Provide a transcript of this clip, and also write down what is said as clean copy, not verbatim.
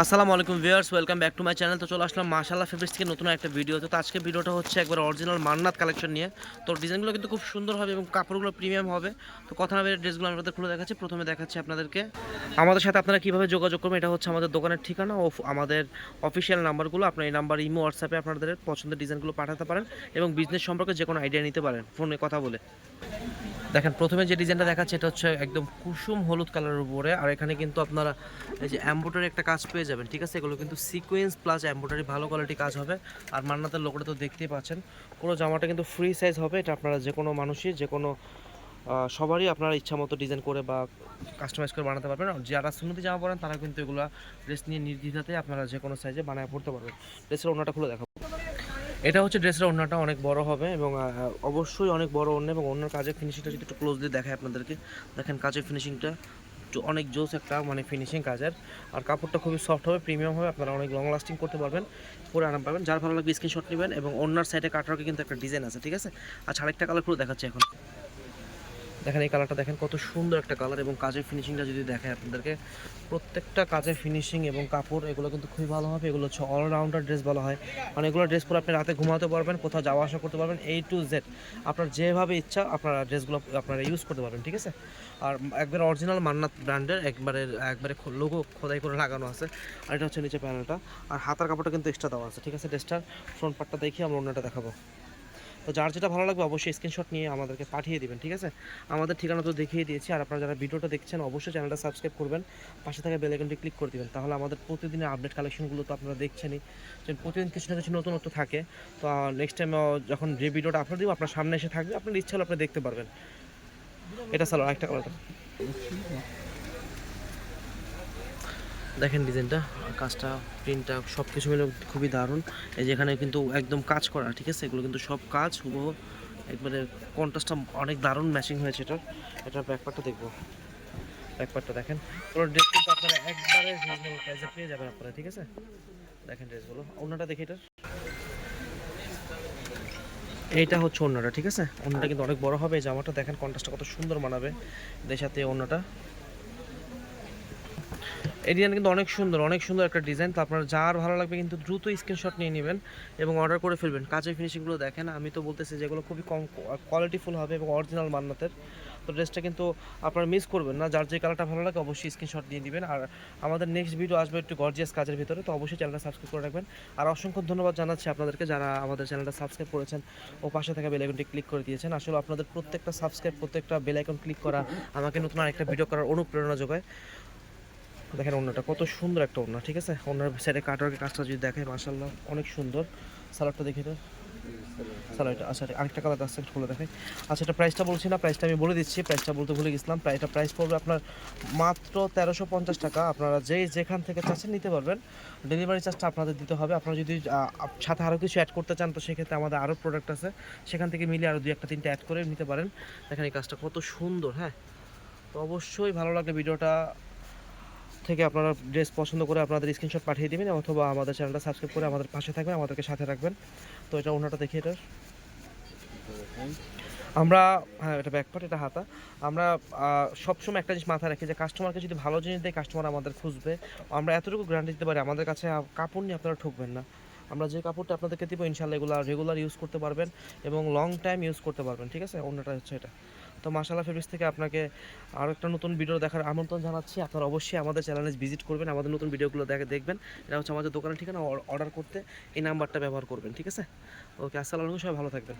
আসসালামু আলাইকুম viewers, welcome back to my channel. তো চলে আসলাম মাশাআল্লাহ ফেব্রিক্স থেকে নতুন একটা ভিডিও। তো আজকে ভিডিওটা হচ্ছে একবার অরিজিনাল মান্নাত কালেকশন নিয়ে। তো ডিজাইনগুলো কিন্তু খুব সুন্দর হবে এবং কাপড়গুলো প্রিমিয়াম হবে। তো কথা না বেরিয়ে ড্রেসগুলো আপনাদের খুলে দেখাচ্ছি। প্রথমে দেখাচ্ছি আপনাদেরকে আমাদের সাথে আপনারা কীভাবে যোগাযোগ করবেন। এটা হচ্ছে আমাদের দোকানের ঠিকানা ও আমাদের অফিসিয়াল নাম্বারগুলো। আপনার এই নাম্বার ইমো হোয়াটসঅ্যাপে আপনাদের পছন্দের ডিজাইনগুলো পাঠাতে পারেন এবং বিজনেস সম্পর্কে যে কোনো আইডিয়া নিতে পারেন ফোনে কথা বলে। দেখেন প্রথমে যে ডিজাইনটা দেখাচ্ছে এটা হচ্ছে একদম কুসুম হলুদ কালারের উপরে, আর এখানে কিন্তু আপনারা এই যে এমব্রয়ডারি একটা কাজ পেয়ে যাবেন, ঠিক আছে। এগুলো কিন্তু সিকোয়েন্স প্লাস এমব্রয়ডারি ভালো কোয়ালিটি কাজ হবে। আর মান্নাতের লোগোটা তো দেখতেই পাচ্ছেন। পুরো জামাটা কিন্তু ফ্রি সাইজ হবে। এটা আপনারা যে কোনো মানুষই যে কোনো সবারই আপনারা ইচ্ছা মতো ডিজাইন করে বা কাস্টমাইজ করে বানাতে পারবেন। যারা সুন্নতি জামা পরেন তারা কিন্তু এগুলো ড্রেস নিয়ে নির্দ্বিধাতে আপনারা যে কোনো সাইজে বানায় পড়তে পারবেন। ড্রেসের ওড়নাটা খুলে দেখাবো। এটা হচ্ছে ড্রেসের ওড়নাটা অনেক বড় হবে এবং অবশ্যই অনেক বড় ওড়না, এবং ওড়নার কাজের ফিনিশিংটা যদি একটু ক্লোজলি দেখায় আপনাদেরকে, দেখেন কাজের ফিনিশিংটা অনেক জোস একটা মানে ফিনিশিং কাজের। আর কাপড়টা খুবই সফট হবে, প্রিমিয়াম হবে, আপনারা অনেক লং লাস্টিং করতে পারবেন, পরে আরাম পাবেন। যার ভালো লাগবে স্ক্রিনশট নেবেন। এবং ওড়নার সাইডে কাটারকে কিন্তু একটা ডিজাইন আছে, ঠিক আছে। আচ্ছা, আরেকটা কালার পুরো দেখাচ্ছি এখন। দেখেন এই কালারটা দেখেন কত সুন্দর একটা কালার, এবং কাজের ফিনিশিংটা যদি দেখায় আপনাদেরকে, প্রত্যেকটা কাজের ফিনিশিং এবং কাপড় এগুলো কিন্তু খুবই ভালো হবে। এগুলো হচ্ছে অলরাউন্ডার ড্রেস বলা হয়, মানে এগুলো ড্রেস পরে আপনি রাতে ঘুমাতে পারবেন, কোথাও যাওয়া আসা করতে পারবেন, A to Z আপনার যেভাবে ইচ্ছা আপনারা ড্রেসগুলো আপনারা ইউজ করতে পারবেন, ঠিক আছে। আর একবার অরিজিনাল মান্নাত ব্র্যান্ডের একবারে লোগো খোদাই করে লাগানো আছে। আর এটা হচ্ছে নিচে প্যানেলটা, আর হাতার কাপড়টা কিন্তু এক্সট্রা দেওয়া আছে, ঠিক আছে। ড্রেসটার ফ্রন্ট পার্টটা দেখিয়ে আমরা অন্যটা দেখাবো। তো যার যেটা ভালো লাগবে অবশ্যই স্ক্রিনশট নিয়ে আমাদেরকে পাঠিয়ে দিবেন, ঠিক আছে। আমাদের ঠিকানা তো দেখিয়ে দিয়েছি। আর আপনারা যারা ভিডিওটা দেখছেন অবশ্যই চ্যানেলটা সাবস্ক্রাইব করবেন, পাশে থাকা বেল আইকনটি ক্লিক করে দিবেন। তাহলে আমাদের প্রতিদিনের আপডেট কালেকশনগুলো তো আপনারা দেখছেনই, যে প্রতিদিন কিছু না কিছু নতুনত্ব থাকে। তো নেক্সট টাইম যখন যে ভিডিওটা আপলোড দিব আপনার সামনে এসে থাকবে, আপনার ইচ্ছা হলে আপনি দেখতে পারবেন। এটা সালো একটা কালার দেখেন, ডিজাইনটা, কাজটা, প্রিন্টটা সব কিছু মিলে খুবই দারুণ। এই যে এখানে কিন্তু একদম কাজ করা, ঠিক আছে। এগুলো কিন্তু সব কাজ হুবহু একবারে, কন্ট্রাস্টটা অনেক দারুণ ম্যাচিং হয়েছে এটার ব্যাকপার্টটা দেখবো। ব্যাকপার্টটা দেখেন, পুরো ড্রেস কিন্তু আপনারা একবারে রিজনেবল প্রাইসে পেয়ে যাবেন আপনারা, ঠিক আছে। দেখেন ড্রেসগুলো, ওড়নাটা দেখি এটার। এইটা হচ্ছে ওড়নাটা, ঠিক আছে। ওড়নাটা কিন্তু অনেক বড় হবে। এই জামাটা দেখেন কন্ট্রাস্টটা কত সুন্দর মানাবে এর সাথে ওড়নাটা। এই ডিজাইন কিন্তু অনেক সুন্দর একটা ডিজাইন। তো আপনার যার ভালো লাগবে কিন্তু দ্রুত স্ক্রিনশট নিয়ে নেবেন এবং অর্ডার করে ফেলবেন। কাজের ফিনিশিংগুলো দেখেন, আমি তো বলতেছি যেগুলো খুবই কম কোয়ালিটিফুল হবে এবং অরিজিনাল মান্নাতের। তো ড্রেসটা কিন্তু আপনারা মিস করবেন না। যার যে কালারটা ভালো লাগে অবশ্যই স্ক্রিনশট দিয়ে দিবেন। আর আমাদের নেক্সট ভিডিও আসবে একটু গর্জিয়াস কাজের ভিতরে, তো অবশ্যই চ্যানেলটা সাবস্ক্রাইব করে রাখবেন। আর অসংখ্য ধন্যবাদ জানাচ্ছি আপনাদেরকে যারা আমাদের চ্যানেলটা সাবস্ক্রাইব করেছেন ও পাশে থাকা বেল আইকনটি ক্লিক করে দিয়েছেন। আসলে আপনাদের প্রত্যেকটা সাবস্ক্রাইব, প্রত্যেকটা বেল আইকন ক্লিক করা আমাকে নতুন আরেকটা ভিডিও করার অনুপ্রেরণা যোগায়। দেখেন ওড়নাটা কত সুন্দর একটা ওড়না, ঠিক আছে। ওড়নার সাইডে কাটওয়ার্কের কাজটা যদি দেখে মাশাআল্লাহ অনেক সুন্দর। সালোয়ারটা দেখে তো, সালোয়ারটা আচ্ছা আরেকটা কালার আছে খুলে দেখাই। আচ্ছা, এটা প্রাইসটা বলছি না, প্রাইসটা আমি বলে দিচ্ছি, প্রাইসটা বলতে ভুলে গেছিলাম। প্রাইস পড়বে আপনার মাত্র 1350 টাকা। আপনারা যেখান থেকে চাচ্ছেন নিতে পারবেন। ডেলিভারি চার্জটা আপনাদের দিতে হবে। আপনারা যদি সাথে আরও কিছু অ্যাড করতে চান তো সেক্ষেত্রে আমাদের আরও প্রোডাক্ট আছে, সেখান থেকে মিলে আরও 2-1-3টা অ্যাড করে নিতে পারেন। দেখেন এই কাজটা কত সুন্দর। হ্যাঁ, তো অবশ্যই ভালো লাগলে ভিডিওটা থেকে আপনারা ড্রেস পছন্দ করে আপনাদের স্ক্রিনশট পাঠিয়ে দিবেন, অথবা আমাদের চ্যানেলটা সাবস্ক্রাইব করে আমাদের পাশে থাকবেন, আমাদেরকে সাথে রাখবেন। তো এটা ওনাটা দেখি এটার আমরা, হ্যাঁ এটা ব্যাকপার্ট, এটা হাতা। আমরা সবসময় একটা জিনিস মাথায় রাখি যে কাস্টমারকে যদি ভালো জিনিস দেয় কাস্টমার আমাদের খুঁজবে। আমরা এতটুকু গ্যারান্টি দিতে পারি আমাদের কাছে কাপড় নিয়ে আপনারা ঠকবেন না। আমরা যে কাপড়টা আপনাদেরকে দিব ইনশাআল্লাহ এগুলো রেগুলার ইউজ করতে পারবেন এবং লং টাইম ইউজ করতে পারবেন, ঠিক আছে। অন্যটা হচ্ছে এটা। তো মাশাআল্লাহ ফেব্রিক্স থেকে আপনাকে আরও একটা নতুন ভিডিও দেখার আমন্ত্রণ জানাচ্ছি। আপনারা অবশ্যই আমাদের চ্যানেলে ভিজিট করবেন, আমাদের নতুন ভিডিওগুলো দেখবেন। এটা হচ্ছে আমাদের দোকানের ঠিকানা। অর্ডার করতে এই নাম্বারটা ব্যবহার করবেন, ঠিক আছে। ওকে, আসসালামু আলাইকুম, সবাই ভালো থাকবেন।